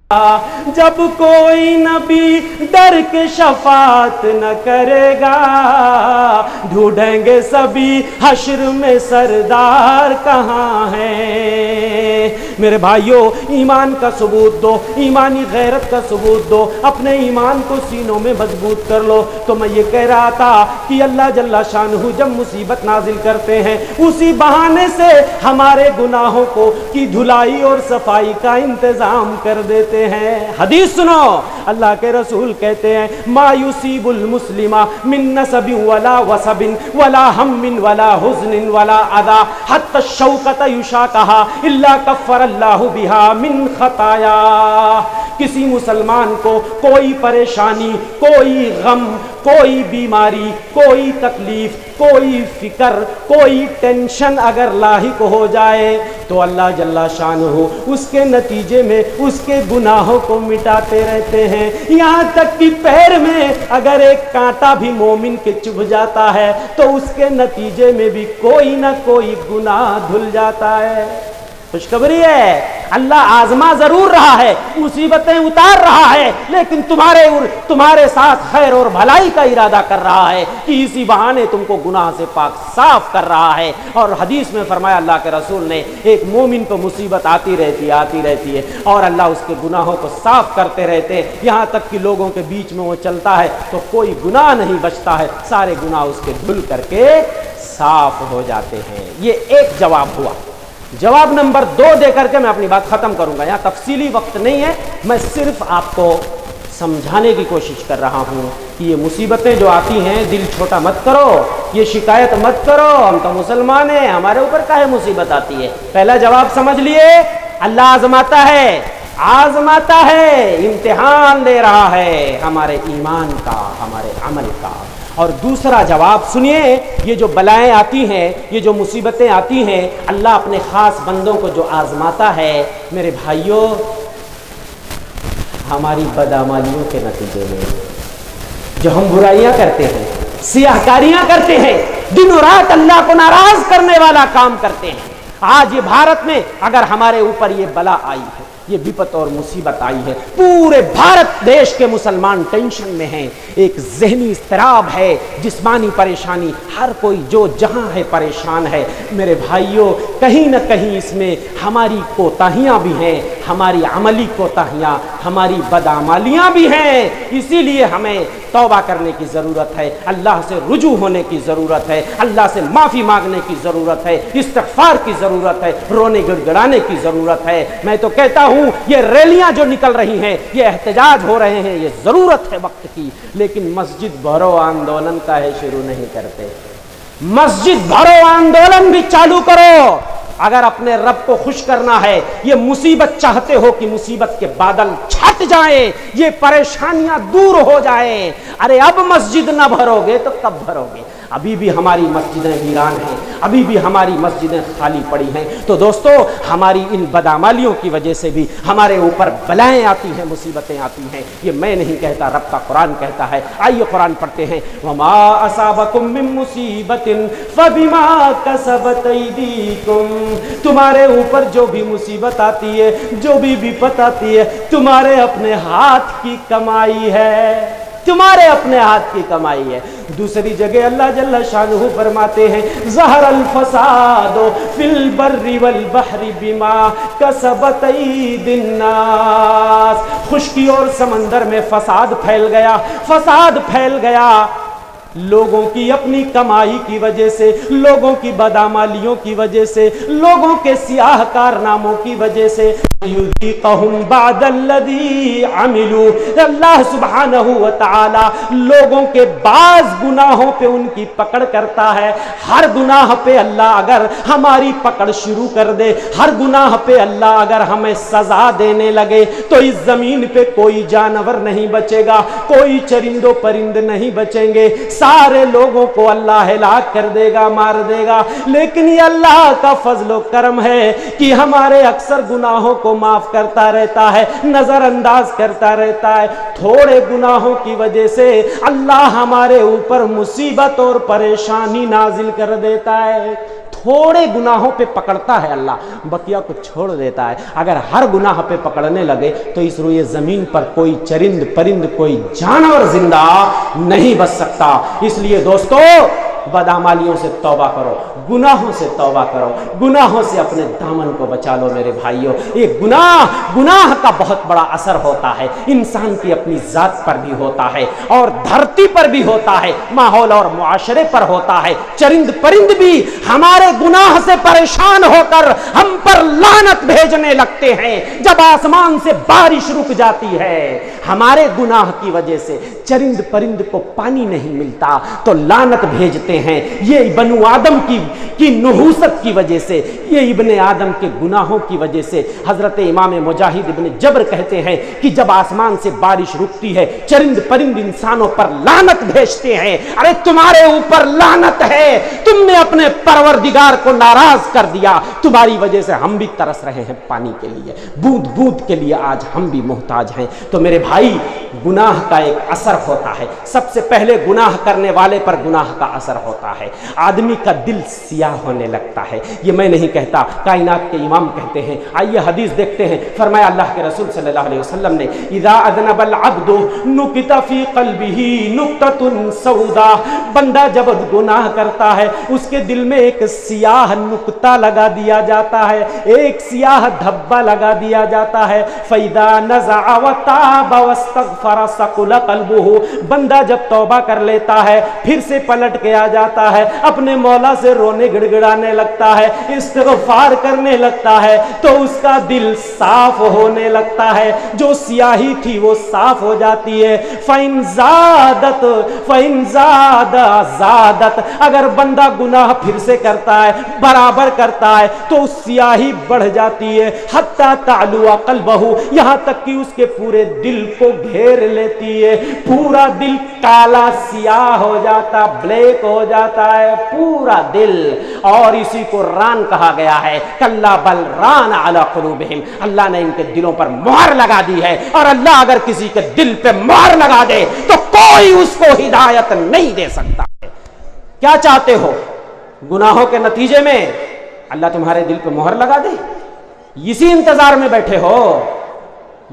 جب کوئی نبی ڈر کے شفاعت نہ کرے گا، ڈھونڈیں گے سبھی حشر میں سردار کہاں ہیں۔ میرے بھائیوں، ایمان کا ثبوت دو، ایمانی غیرت کا ثبوت دو، اپنے ایمان کو سینوں میں مضبوط کر لو۔ تو میں یہ کہہ رہا تھا کہ اللہ جل شانہ جب مصیبت نازل کرتے ہیں، اسی بہانے سے ہمارے گناہوں کو کی دھلائی اور صفائی کا انتظام کر دیتے ہیں۔ حدیث سنو، اللہ کے رسول کہتے ہیں ما یصیب المسلم من نصب ولا وصب ولا ہم ولا حزن ولا اذى حتى الشوکۃ یشاقها الا کفر اللہ بها من خطایا۔ کسی مسلمان کو کوئی پریشانی، کوئی غم، کوئی بیماری، کوئی تکلیف، کوئی فکر، کوئی ٹینشن اگر لاحق ہو جائے تو اللہ جل شانہ اس کے نتیجے میں اس کے گناہوں کو مٹاتے رہتے ہیں۔ یہاں تک کہ پیر میں اگر ایک کانٹا بھی مومن کے چبھ جاتا ہے تو اس کے نتیجے میں بھی کوئی نہ کوئی گناہ دھل جاتا ہے۔ خوشخبری ہے، اللہ آزما ضرور رہا ہے، مصیبتیں اتار رہا ہے، لیکن تمہارے ساتھ خیر اور بھلائی کا ارادہ کر رہا ہے کہ اسی بہانے تم کو گناہ سے پاک صاف کر رہا ہے۔ اور حدیث میں فرمایا اللہ کے رسول نے، ایک مومن کو مصیبت آتی رہتی ہے اور اللہ اس کے گناہوں کو صاف کرتے رہتے ہیں، یہاں تک کہ لوگوں کے بیچ میں وہ چلتا ہے تو کوئی گناہ نہیں بچتا ہے، سارے گناہ اس کے دھل کر کے صاف ہو جاتے ہیں۔ یہ ایک جواب ہوا۔ جواب نمبر 2 دے کر کے میں اپنی بات ختم کروں گا، یہاں تفصیلی وقت نہیں ہے، میں صرف آپ کو سمجھانے کی کوشش کر رہا ہوں کہ یہ مصیبتیں جو آتی ہیں دل چھوٹا مت کرو، یہ شکایت مت کرو ہم تو مسلمان ہیں ہمارے اوپر کاہے مصیبت آتی ہے۔ پہلا جواب سمجھ لیے، اللہ آزماتا ہے، امتحان لے رہا ہے ہمارے ایمان کا، ہمارے عمل کا۔ اور دوسرا جواب سنیے، یہ جو بلائیں آتی ہیں، یہ جو مصیبتیں آتی ہیں، اللہ اپنے خاص بندوں کو جو آزماتا ہے، میرے بھائیوں، ہماری بدعمالیوں کے نتیجے میں جو ہم برائیاں کرتے ہیں، سیاہ کاریاں کرتے ہیں، دن و رات اللہ کو ناراض کرنے والا کام کرتے ہیں۔ آج یہ بھارت میں اگر ہمارے اوپر یہ بلا آئی ہے، یہ وپت اور مصیبت آئی ہے، پورے بھارت دیش کے مسلمان ٹینشن میں ہیں، ایک ذہنی اضطراب ہے، جسمانی پریشانی، ہر کوئی جو جہاں ہے پریشان ہے۔ میرے بھائیوں، کہیں نہ کہیں اس میں ہماری کوتاہیاں بھی ہیں، ہماری عملی کوتاہیاں، ہماری بدعمالیاں بھی ہیں، اسی لیے ہمیں توبہ کرنے کی ضرورت ہے، اللہ سے رجوع ہونے کی ضرورت ہے، اللہ سے معافی مانگنے کی ضرورت ہے، استغفار کی ضرورت ہے، رونے گڑ گڑانے کی ضرورت ہے۔ میں تو کہتا ہوں یہ ریلیاں جو نکل رہی ہیں، یہ احتجاج ہو رہے ہیں، یہ ضرورت ہے وقت کی، لیکن مسجد بھرو آندولن کا ہے شروع نہیں کرتے۔ مسجد بھرو آندولن بھی چالو کرو اگر اپنے رب کو خوش کرنا ہے۔ یہ مصیبت چاہتے ہو کہ مصیبت کے بادل چھٹ جائیں، یہ پریشانیاں دور ہو جائیں۔ ارے اب مسجد نہ بھرو گے تو کب بھرو گے؟ ابھی بھی ہماری مسجدیں ویران ہیں، ابھی بھی ہماری مسجدیں خالی پڑی ہیں۔ تو دوستو، ہماری ان بدعمالیوں کی وجہ سے بھی ہمارے اوپر بلائیں آتی ہیں، مصیبتیں آتی ہیں۔ یہ میں نہیں کہتا، رب کا قرآن کہتا ہے۔ آئیے قرآن پڑھتے ہیں، وَمَا أَصَابَكُم مِّن مُّصِيبَةٍ فَبِمَا كَسَبَتْ أَيْدِيكُمْ، تمہارے اوپر جو بھی مصیبت آتی ہے، جو بھی وپت آتی ہے، تمہارے اپنے ہاتھ کی کمائی ہے، تمہارے اپنے ہاتھ کی کمائی ہے۔ دوسری جگہ اللہ جل شانہ فرماتے ہیں، ظہر الفساد فی البر والبحر بما کسبت ایدی الناس، خشکی اور سمندر میں فساد پھیل گیا لوگوں کی اپنی کمائی کی وجہ سے، لوگوں کی بدعمالیوں کی وجہ سے، لوگوں کے سیاہ کارناموں کی وجہ سے۔ یذیقہم بعد الذی عملوا، اللہ سبحانہ وتعالی لوگوں کے بعض گناہوں پہ ان کی پکڑ کرتا ہے۔ ہر گناہ پہ اللہ اگر ہماری پکڑ شروع کر دے، ہر گناہ پہ اللہ اگر ہمیں سزا دینے لگے تو اس زمین پہ کوئی جانور نہیں بچے گا، کوئی چرند و پرند نہیں بچیں گے، سارے لوگوں کو اللہ ہلاک کر دے گا، مار دے گا۔ لیکن یہ اللہ کا فضل و کرم ہے کہ ہمارے اکثر گناہوں کو معاف کرتا رہتا ہے، نظر انداز کرتا رہتا ہے۔ تھوڑے گناہوں کی وجہ سے اللہ ہمارے اوپر مصیبت اور پریشانی نازل کر دیتا ہے۔ تھوڑے گناہوں پہ پکڑتا ہے اللہ، بقیہ کو چھوڑ دیتا ہے۔ اگر ہر گناہ پہ پکڑنے لگے تو اس روئے زمین پر کوئی چرند پرند، کوئی جانور زندہ نہیں بچ سکتا۔ اس لیے دوستو بدعمالیوں سے توبہ کرو، گناہوں سے توبہ کرو، گناہوں سے اپنے دامن کو بچا لو میرے بھائیوں۔ یہ گناہ کا بہت بڑا اثر ہوتا ہے، انسان کی اپنی ذات پر بھی ہوتا ہے اور دھرتی پر بھی ہوتا ہے، ماحول اور معاشرے پر ہوتا ہے۔ چرند پرند بھی ہمارے گناہ سے پریشان ہو کر ہم پر لعنت بھیجنے لگتے ہیں۔ جب آسمان سے بارش رک جاتی ہے ہمارے گناہ کی وجہ سے، چرند پرند کو پانی نہیں ملتا تو لعنت بھیجتے ہیں۔ یہ بنو آدم کی نحوست کی وجہ سے، یہ ابن آدم کے گناہوں کی وجہ سے۔ حضرت امام مجاہد ابن جبر کہتے ہیں کہ جب آسمان سے بارش رکتی ہے چرند پرند انسانوں پر لعنت بھیجتے ہیں، ارے تمہارے اوپر لعنت ہے، تم نے اپنے پروردگار کو ناراض کر دیا، تمہاری وجہ سے ہم بھی ترس رہے ہیں پانی کے لیے، بوند بوند کے لیے آج ہم بھی محتاج ہیں۔ تو میرے بھائی گناہ کا ایک اثر ہوتا ہے، سب سے پہلے گناہ کرنے والے پر گناہ کا اثر ہوتا ہے، آدمی کا دل سیاہ ہونے لگتا ہے۔ یہ میں نہیں کہتا، کائنات کے امام کہتے ہیں۔ آئیے حدیث دیکھتے ہیں، فرمایا اللہ کے رسول صلی اللہ علیہ وسلم نے اذا اذنب العبد نکت فی قلبہ نکتۃ سودا، بندہ جب گناہ کرتا ہے اس کے دل میں ایک سیاہ نقطہ لگا دیا جاتا ہے، ایک سیاہ دھبا لگا دیا جاتا ہے۔ فاذا نزع وتاب واستغفر ثقل قلبہ، بندہ جب توبہ کر لیتا ہے پھر سے پلٹ کے آ جاتا ہے، اپنے مولا سے رونے گڑ گڑانے لگتا ہے، استغفار کرنے لگتا ہے تو اس کا دل صاف ہونے لگتا ہے، جو سیاہی تھی وہ صاف ہو جاتی ہے۔ فَإِن زَادَتْ، اگر بندہ گناہ پھر سے کرتا ہے، برابر کرتا ہے تو اس سیاہی بڑھ جاتی ہے، حَتَّى تَعْلُوَ قَلْبَهُ، یہاں تک کہ اس کے پورے دل کو گھیر لیتی ہے، پورا دل کالا سیاہ ہو جاتا، بلیک ہو جاتا ہے پورا دل۔ اور اسی کو ران کہا گیا ہے، کلا بل ران علی قلوبہم، اللہ نے ان کے دلوں پر مہر لگا دی ہے، اور اللہ اگر کسی کے دل پہ مہر لگا دے تو کوئی اس کو ہدایت نہیں دے سکتا ہے۔ کیا چاہتے ہو گناہوں کے نتیجے میں اللہ تمہارے دل پہ مہر لگا دے؟ اسی انتظار میں بیٹھے ہو؟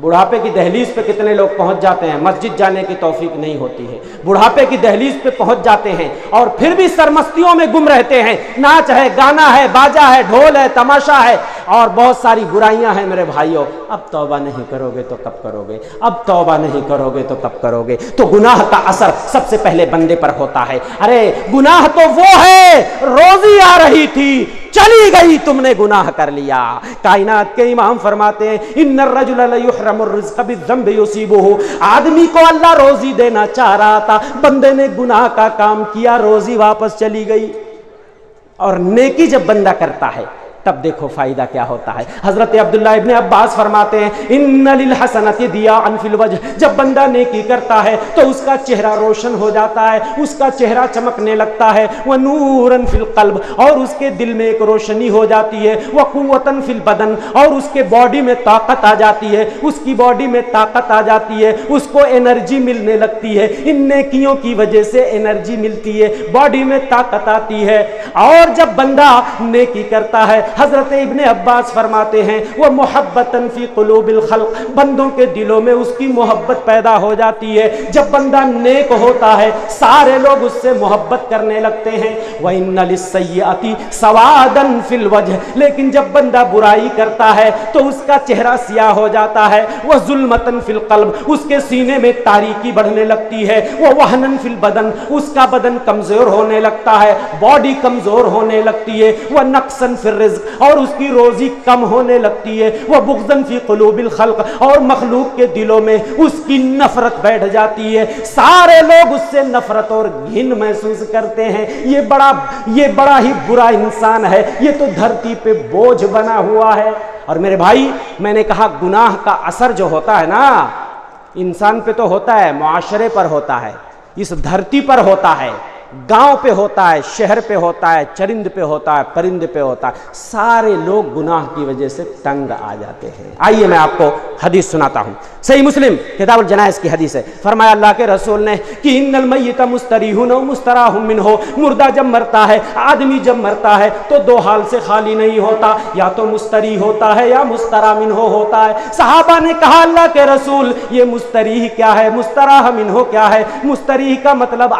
بڑھاپے کی دہلیز پہ کتنے لوگ پہنچ جاتے ہیں، مسجد جانے کی توفیق نہیں ہوتی ہے، بڑھاپے کی دہلیز پہ پہنچ جاتے ہیں اور پھر بھی سرمستیوں میں گم رہتے ہیں، ناچ ہے، گانا ہے، باجا ہے، ڈھول ہے، تماشا ہے اور بہت ساری برائیاں ہیں۔ میرے بھائیوں اب توبہ نہیں کرو گے تو کب کرو گے؟ اب توبہ نہیں کرو گے تو کب کرو گے؟ تو گناہ کا اثر سب سے پہلے بندے پر ہوتا ہے۔ ارے گناہ تو وہ ہے، روزی آ رہی تھی چلی گئی، تم نے گناہ کر لیا۔ کائنات کے امام فرماتے ہیں ان الرجل لیحرم الرزق بالذنب یصیبہ، آدمی کو اللہ روزی دینا چاہ رہا تھا، بندے نے گناہ کا کام کیا، روزی واپس چلی گئی۔ اور نیکی جب بندہ کرتا ہے تب دیکھو فائدہ کیا ہوتا ہے۔ حضرت عبداللہ ابن عباس فرماتے ہیں ان للحسنۃ ضیاء فی الوجہ، جب بندہ نیکی کرتا ہے تو اس کا چہرہ روشن ہو جاتا ہے، اس کا چہرہ چمکنے لگتا ہے، ونورا فی القلب، اور اس کے دل میں ایک روشنی ہو جاتی ہے، وقوتا فی البدن، اور اس کے باڈی میں طاقت آ جاتی ہے، اس کی باڈی میں طاقت آ جاتی ہے، اس کو انرجی ملنے لگتی ہے، ان نیکیوں کی وجہ سے انرجی ملتی ہے، باڈی میں طاقت آتی ہے۔ اور جب بندہ نیکی کرتا ہے حضرت ابن عباس فرماتے ہیں وہ محبتاً فی قلوب الخلق، بندوں کے دلوں میں اس کی محبت پیدا ہو جاتی ہے۔ جب بندہ نیک ہوتا ہے سارے لوگ اس سے محبت کرنے لگتے ہیں۔ وَإِنَّ لِلسَّيِّئَةِ سَوَادًا فِي الْوَجْهِ، لیکن جب بندہ برائی کرتا ہے تو اس کا چہرہ سیاہ ہو جاتا ہے۔ وَظُلْمَةً فِي الْقَلْبِ، اس کے سینے میں تاریکی بڑھنے لگتی ہے۔ وَوَهْنًا فِي الْبَدَنِ، اس کا بدن کمزور ہونے لگتا ہے، باڈی کمزور ہونے لگتی ہے۔ وَنَقْصًا فِي الرِّزْقِ، اور اس کی روزی کم ہونے لگتی ہے۔ وہ بغضاً فی قلوب الخلق، اور مخلوق کے دلوں میں اس کی نفرت بیٹھ جاتی ہے، سارے لوگ اس سے نفرت اور گھن محسوس کرتے ہیں، یہ بڑا ہی برا انسان ہے، یہ تو دھرتی پہ بوجھ بنا ہوا ہے۔ اور میرے بھائی میں نے کہا گناہ کا اثر جو ہوتا ہے نا انسان پہ تو ہوتا ہے، معاشرے پر ہوتا ہے، اس دھرتی پر ہوتا ہے، گاؤں پہ ہوتا ہے، شہر پہ ہوتا ہے، چرند پہ ہوتا ہے، پرند پہ ہوتا ہے، سارے لوگ گناہ کی وجہ سے تنگ آ جاتے ہیں۔ آئیے میں آپ کو حدیث سناتا ہوں، صحیح مسلم کتاب الجنائز کی حدیث ہے۔ فرمایا اللہ کے رسول نے کہ ان المیت مستریح و مستراح منہ، مردہ جب مرتا ہے، آدمی جب مرتا ہے تو دو حال سے خالی نہیں ہوتا، یا تو مستریح ہوتا ہے یا مستراح منہ ہوتا ہے۔ صحابہ نے کہا اللہ کے رسول یہ مستریح کیا ہے، مستراح منہ کیا ہے؟ مستریح کا مطلب